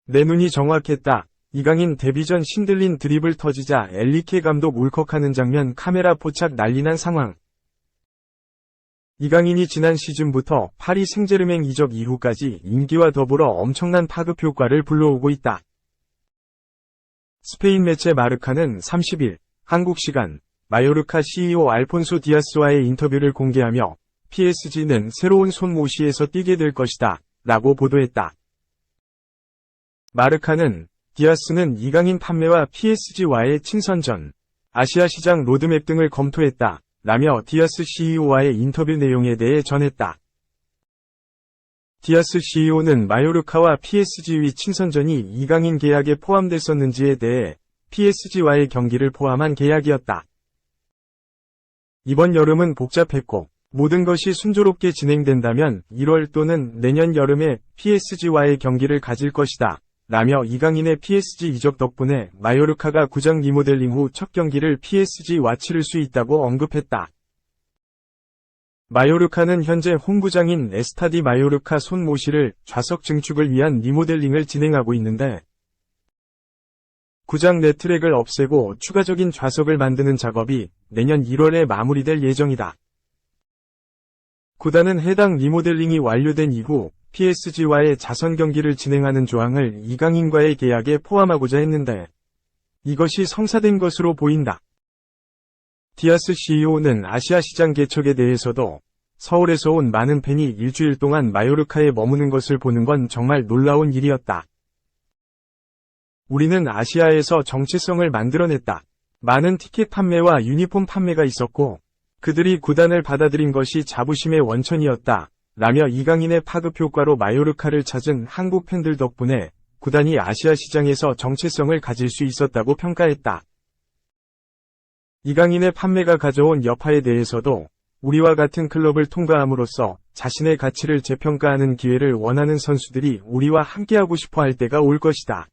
내 눈이 정확했다. 이강인 데뷔 전 신들린 드리블 터지자 엔리케 감독 울컥하는 장면 카메라 포착 난리난 상황. 이강인이 지난 시즌부터 파리 생제르맹 이적 이후까지 인기와 더불어 엄청난 파급 효과를 불러오고 있다. 스페인 매체 마르카는 30일 한국 시간 마요르카 CEO 알폰소 디아스와의 인터뷰를 공개하며 PSG는 새로운 손모시에서 뛰게 될 것이다 라고 보도했다. 마르카는 디아스는 이강인 판매와 PSG와의 친선전, 아시아 시장 로드맵 등을 검토했다 라며 디아스 CEO와의 인터뷰 내용에 대해 전했다. 디아스 CEO는 마요르카와 PSG의 친선전이 이강인 계약에 포함됐었는지에 대해 PSG와의 경기를 포함한 계약이었다. 이번 여름은 복잡했고 모든 것이 순조롭게 진행된다면 1월 또는 내년 여름에 PSG와의 경기를 가질 것이다 라며 이강인의 PSG 이적 덕분에 마요르카가 구장 리모델링 후 첫 경기를 PSG와 치를 수 있다고 언급했다. 마요르카는 현재 홈구장인 에스타디 마요르카 손모시를 좌석 증축을 위한 리모델링을 진행하고 있는데 구장 내 트랙을 없애고 추가적인 좌석을 만드는 작업이 내년 1월에 마무리될 예정이다. 구단은 해당 리모델링이 완료된 이후 PSG와의 자선 경기를 진행하는 조항을 이강인과의 계약에 포함하고자 했는데 이것이 성사된 것으로 보인다. 디아스 CEO는 아시아 시장 개척에 대해서도 서울에서 온 많은 팬이 일주일 동안 마요르카에 머무는 것을 보는 건 정말 놀라운 일이었다. 우리는 아시아에서 정체성을 만들어냈다. 많은 티켓 판매와 유니폼 판매가 있었고 그들이 구단을 받아들인 것이 자부심의 원천이었다. 라며 이강인의 파급 효과로 마요르카를 찾은 한국 팬들 덕분에 구단이 아시아 시장에서 정체성을 가질 수 있었다고 평가했다. 이강인의 판매가 가져온 여파에 대해서도 우리와 같은 클럽을 통과함으로써 자신의 가치를 재평가하는 기회를 원하는 선수들이 우리와 함께하고 싶어 할 때가 올 것이다.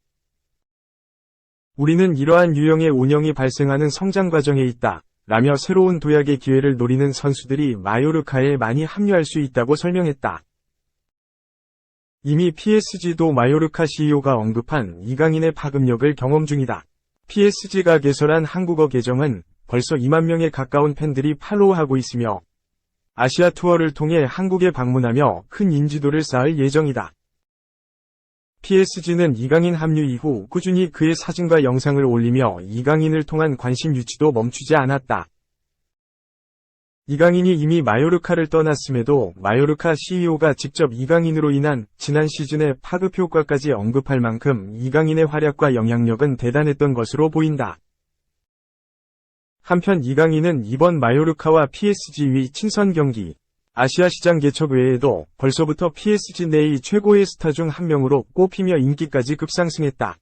우리는 이러한 유형의 운영이 발생하는 성장 과정에 있다. 라며 새로운 도약의 기회를 노리는 선수들이 마요르카에 많이 합류할 수 있다고 설명했다. 이미 PSG도 마요르카 CEO가 언급한 이강인의 파급력을 경험 중이다. PSG가 개설한 한국어 계정은 벌써 2만 명에 가까운 팬들이 팔로우하고 있으며 아시아 투어를 통해 한국에 방문하며 큰 인지도를 쌓을 예정이다. PSG는 이강인 합류 이후 꾸준히 그의 사진과 영상을 올리며 이강인을 통한 관심 유치도 멈추지 않았다. 이강인이 이미 마요르카를 떠났음에도 마요르카 CEO가 직접 이강인으로 인한 지난 시즌의 파급 효과까지 언급할 만큼 이강인의 활약과 영향력은 대단했던 것으로 보인다. 한편 이강인은 이번 마요르카와 PSG의 친선 경기, 아시아 시장 개척 외에도 벌써부터 PSG 내의 최고의 스타 중 한 명으로 꼽히며 인기까지 급상승했다.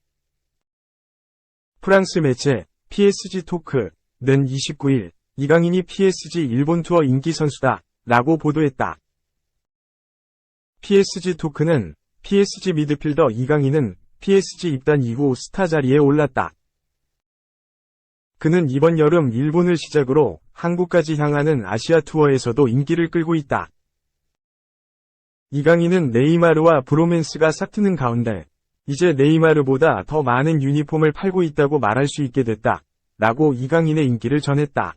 프랑스 매체 PSG 토크는 29일 이강인이 PSG 일본 투어 인기 선수다 라고 보도했다. PSG 토크는 PSG 미드필더 이강인은 PSG 입단 이후 스타 자리에 올랐다. 그는 이번 여름 일본을 시작으로 한국까지 향하는 아시아 투어에서도 인기를 끌고 있다. 이강인은 네이마르와 브로맨스가 싹트는 가운데 이제 네이마르보다 더 많은 유니폼을 팔고 있다고 말할 수 있게 됐다. 라고 이강인의 인기를 전했다.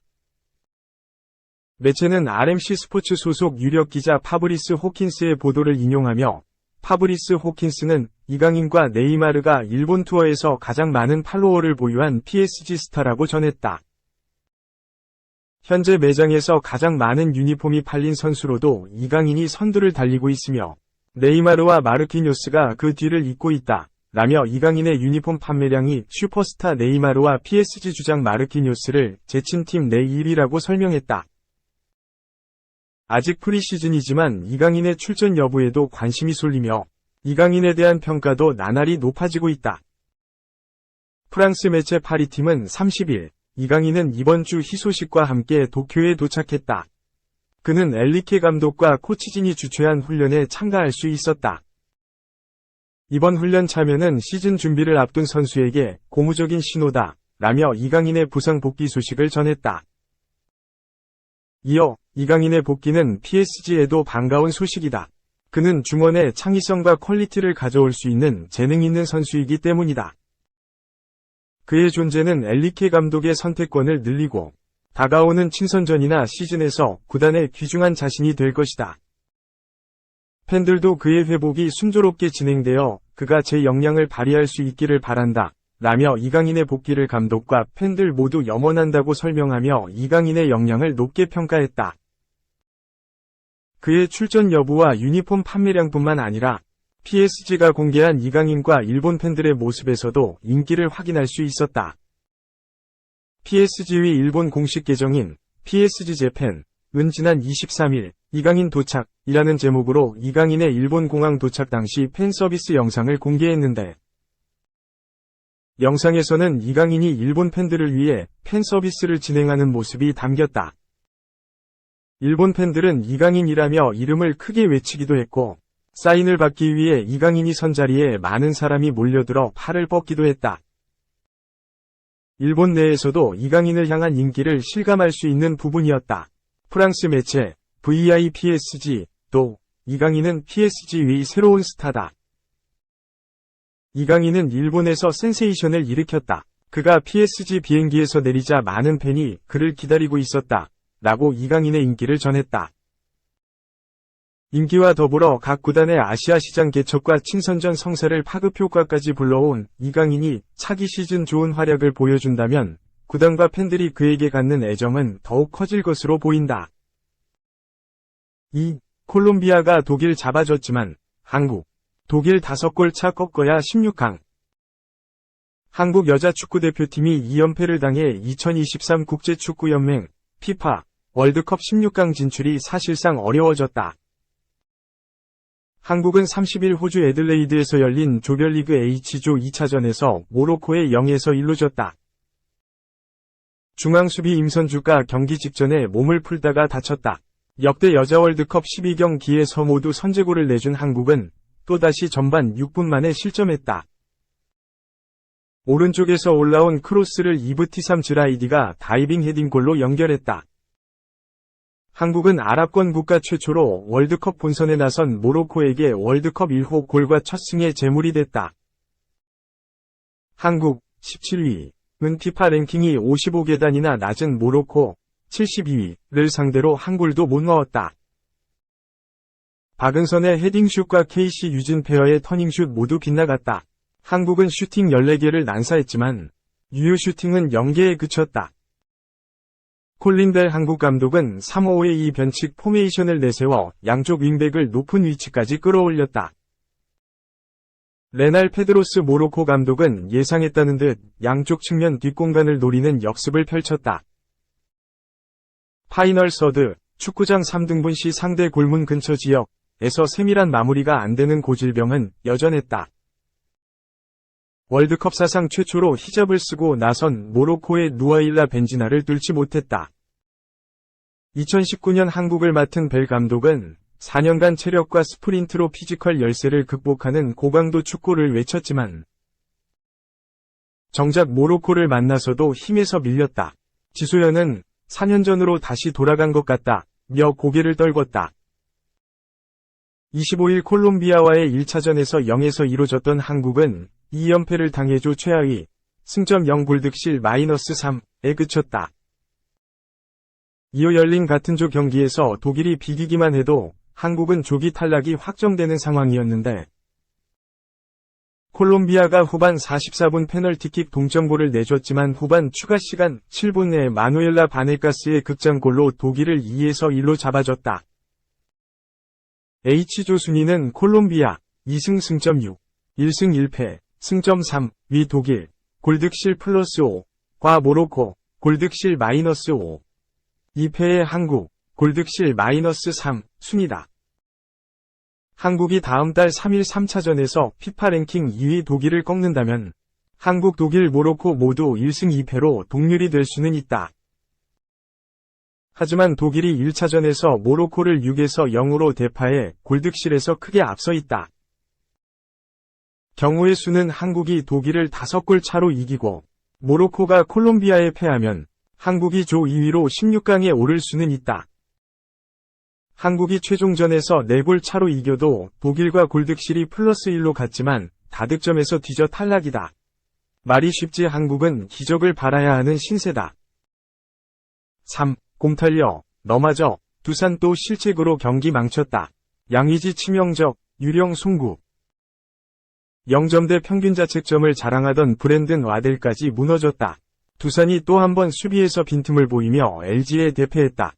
매체는 RMC 스포츠 소속 유력 기자 파브리스 호킨스의 보도를 인용하며 파브리스 호킨스는 이강인과 네이마르가 일본 투어에서 가장 많은 팔로워를 보유한 PSG 스타라고 전했다. 현재 매장에서 가장 많은 유니폼이 팔린 선수로도 이강인이 선두를 달리고 있으며 네이마르와 마르키뇨스가 그 뒤를 잇고 있다. 라며 이강인의 유니폼 판매량이 슈퍼스타 네이마르와 PSG 주장 마르키뇨스를 제친 팀 내 1위라고 설명했다. 아직 프리시즌이지만 이강인의 출전 여부에도 관심이 쏠리며 이강인에 대한 평가도 나날이 높아지고 있다. 프랑스 매체 파리팀은 30일 이강인은 이번 주 희소식과 함께 도쿄에 도착했다. 그는 엔리케 감독과 코치진이 주최한 훈련에 참가할 수 있었다. 이번 훈련 참여는 시즌 준비를 앞둔 선수에게 고무적인 신호다 라며 이강인의 부상 복귀 소식을 전했다. 이어 이강인의 복귀는 PSG에도 반가운 소식이다. 그는 중원의 창의성과 퀄리티를 가져올 수 있는 재능 있는 선수이기 때문이다. 그의 존재는 엔리케 감독의 선택권을 늘리고 다가오는 친선전이나 시즌에서 구단의 귀중한 자신이 될 것이다. 팬들도 그의 회복이 순조롭게 진행되어 그가 제 역량을 발휘할 수 있기를 바란다. 라며 이강인의 복귀를 감독과 팬들 모두 염원한다고 설명하며 이강인의 역량을 높게 평가했다. 그의 출전 여부와 유니폼 판매량뿐만 아니라 PSG가 공개한 이강인과 일본 팬들의 모습에서도 인기를 확인할 수 있었다. PSG의 일본 공식 계정인 PSG 재팬은 지난 23일 이강인 도착이라는 제목으로 이강인의 일본 공항 도착 당시 팬 서비스 영상을 공개했는데 영상에서는 이강인이 일본 팬들을 위해 팬 서비스를 진행하는 모습이 담겼다. 일본 팬들은 이강인이라며 이름을 크게 외치기도 했고 사인을 받기 위해 이강인이 선 자리에 많은 사람이 몰려들어 팔을 뻗기도 했다. 일본 내에서도 이강인을 향한 인기를 실감할 수 있는 부분이었다. 프랑스 매체 VIPSG도 이강인은 PSG의 새로운 스타다. 이강인은 일본에서 센세이션을 일으켰다. 그가 PSG 비행기에서 내리자 많은 팬이 그를 기다리고 있었다. 라고 이강인의 인기를 전했다. 인기와 더불어 각 구단의 아시아 시장 개척과 친선전 성사를 파급 효과까지 불러온 이강인이 차기 시즌 좋은 활약을 보여준다면 구단과 팬들이 그에게 갖는 애정은 더욱 커질 것으로 보인다. 2. 콜롬비아가 독일 잡아줬지만 한국, 독일 5골 차 꺾어야 16강. 한국 여자축구대표팀이 2연패를 당해 2023 국제축구연맹 FIFA 월드컵 16강 진출이 사실상 어려워졌다. 한국은 30일 호주 애들레이드에서 열린 조별리그 H조 2차전에서 모로코에 0에서 1로 졌다. 중앙수비 임선주가 경기 직전에 몸을 풀다가 다쳤다. 역대 여자 월드컵 12경기에서 모두 선제골을 내준 한국은 또다시 전반 6분 만에 실점했다. 오른쪽에서 올라온 크로스를 이브티삼 즈라이디가 다이빙 헤딩골로 연결했다. 한국은 아랍권 국가 최초로 월드컵 본선에 나선 모로코에게 월드컵 1호 골과 첫 승의 제물이 됐다. 한국 17위은 피파 랭킹이 55계단이나 낮은 모로코 72위를 상대로 한 골도 못 넣었다. 박은선의 헤딩슛과 KC 유진 페어의 터닝슛 모두 빗나갔다. 한국은 슈팅 14개를 난사했지만 유효 슈팅은 0개에 그쳤다. 콜린 벨 한국 감독은 3-5-2 변칙 포메이션을 내세워 양쪽 윙백을 높은 위치까지 끌어올렸다. 레날 페드로스 모로코 감독은 예상했다는 듯 양쪽 측면 뒷공간을 노리는 역습을 펼쳤다. 파이널 서드, 축구장 3등분 시 상대 골문 근처 지역에서 세밀한 마무리가 안 되는 고질병은 여전했다. 월드컵 사상 최초로 히잡을 쓰고 나선 모로코의 누아일라 벤지나를 뚫지 못했다. 2019년 한국을 맡은 벨 감독은 4년간 체력과 스프린트로 피지컬 열세를 극복하는 고강도 축구를 외쳤지만 정작 모로코를 만나서도 힘에서 밀렸다. 지소연은 4년 전으로 다시 돌아간 것 같다 며 고개를 떨궜다. 25일 콜롬비아와의 1차전에서 0에서 2로 졌던 한국은 2연패를 당해줘 최하위, 승점 0골 득실 -3에 그쳤다. 이어 열린 같은 조 경기에서 독일이 비기기만 해도 한국은 조기 탈락이 확정되는 상황이었는데 콜롬비아가 후반 44분 페널티킥 동점골을 내줬지만 후반 추가 시간 7분 내에 마누엘라 바네가스의 극장골로 독일을 2에서 1로 잡아줬다. H조 순위는 콜롬비아 2승 승점 6, 1승 1패, 승점 3, 위 독일, 골득실 +5과 모로코, 골득실 -5, 2패의 한국, 골득실 -3 순이다. 한국이 다음 달 3일 3차전에서 피파 랭킹 2위 독일을 꺾는다면 한국, 독일, 모로코 모두 1승 2패로 동률이 될 수는 있다. 하지만 독일이 1차전에서 모로코를 6에서 0으로 대파해 골득실에서 크게 앞서 있다. 경우의 수는 한국이 독일을 5골 차로 이기고 모로코가 콜롬비아에 패하면 한국이 조 2위로 16강에 오를 수는 있다. 한국이 최종전에서 4골 차로 이겨도 독일과 골득실이 +1로 갔지만 다득점에서 뒤져 탈락이다. 말이 쉽지 한국은 기적을 바라야 하는 신세다. 3. 곰탈려, 넘어져, 두산 또 실책으로 경기 망쳤다. 양의지 치명적, 유령 송구. 0점대 평균 자책점을 자랑하던 브랜든 와델까지 무너졌다. 두산이 또 한 번 수비에서 빈틈을 보이며 LG에 대패했다.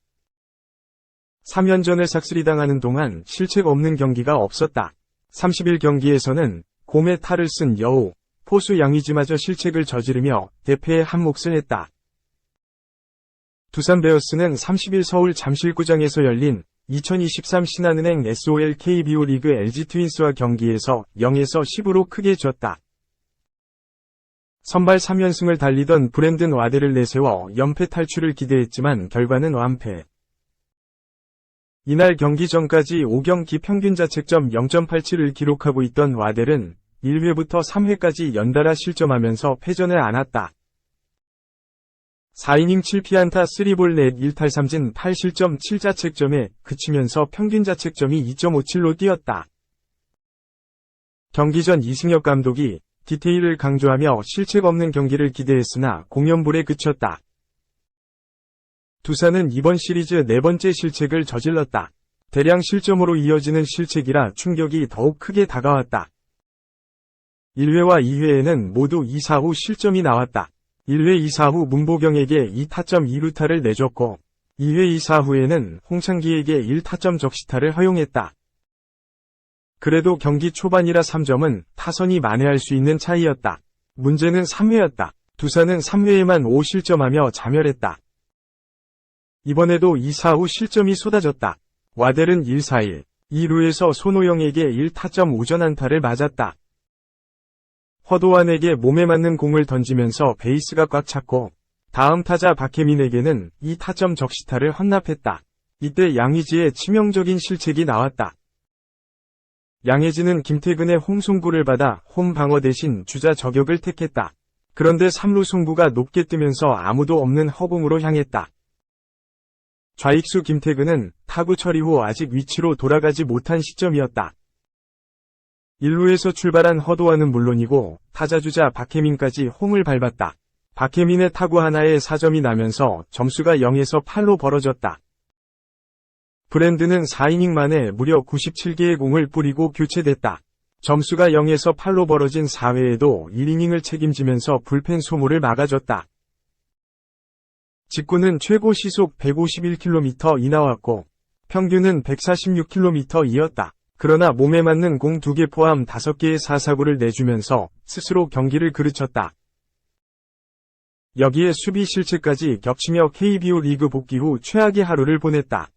3연전을 삭스리당하는 동안 실책 없는 경기가 없었다. 31경기에서는 곰의 탈을 쓴 여우, 포수 양의지마저 실책을 저지르며 대패에 한몫을 했다. 두산 베어스는 30일 서울 잠실구장에서 열린 2023 신한은행 SOL KBO 리그 LG 트윈스와 경기에서 0에서 10으로 크게 졌다. 선발 3연승을 달리던 브랜든 와델을 내세워 연패 탈출을 기대했지만 결과는 완패. 이날 경기 전까지 5경기 평균 자책점 0.87을 기록하고 있던 와델은 1회부터 3회까지 연달아 실점하면서 패전을 안았다. 4이닝 7피안타 3볼 넷 1탈3진 8실점 7자책점에 그치면서 평균 자책점이 2.57로 뛰었다. 경기 전 이승엽 감독이 디테일을 강조하며 실책 없는 경기를 기대했으나 공연불에 그쳤다. 두산은 이번 시리즈 4번째 실책을 저질렀다. 대량 실점으로 이어지는 실책이라 충격이 더욱 크게 다가왔다. 1회와 2회에는 모두 2사후 실점이 나왔다. 1회 2사후 문보경에게 2타점 2루타를 내줬고 2회 2사후에는 홍창기에게 1타점 적시타를 허용했다. 그래도 경기 초반이라 3점은 타선이 만회할 수 있는 차이였다. 문제는 3회였다. 두산은 3회에만 5실점하며 자멸했다. 이번에도 2사후 실점이 쏟아졌다. 와델은 1-4-1, 2루에서 손호영에게 1타점 우전안타를 맞았다. 허도환에게 몸에 맞는 공을 던지면서 베이스가 꽉 찼고 다음 타자 박혜민에게는 2타점 적시타를 헌납했다. 이때 양의지의 치명적인 실책이 나왔다. 양의지는 김태근의 홈송구를 받아 홈 방어 대신 주자 저격을 택했다. 그런데 3루 송구가 높게 뜨면서 아무도 없는 허공으로 향했다. 좌익수 김태근은 타구 처리 후 아직 위치로 돌아가지 못한 시점이었다. 1루에서 출발한 허도환은 물론이고 타자주자 박혜민까지 홈을 밟았다. 박혜민의 타구 하나에 4점이 나면서 점수가 0에서 8로 벌어졌다. 브랜드는 4이닝 만에 무려 97개의 공을 뿌리고 교체됐다. 점수가 0에서 8로 벌어진 4회에도 1이닝을 책임지면서 불펜 소모를 막아줬다. 직구는 최고 시속 151km이 나왔고 평균은 146km이었다. 그러나 몸에 맞는 공 2개 포함 5개의 사사구를 내주면서 스스로 경기를 그르쳤다. 여기에 수비 실책까지 겹치며 KBO 리그 복귀 후 최악의 하루를 보냈다.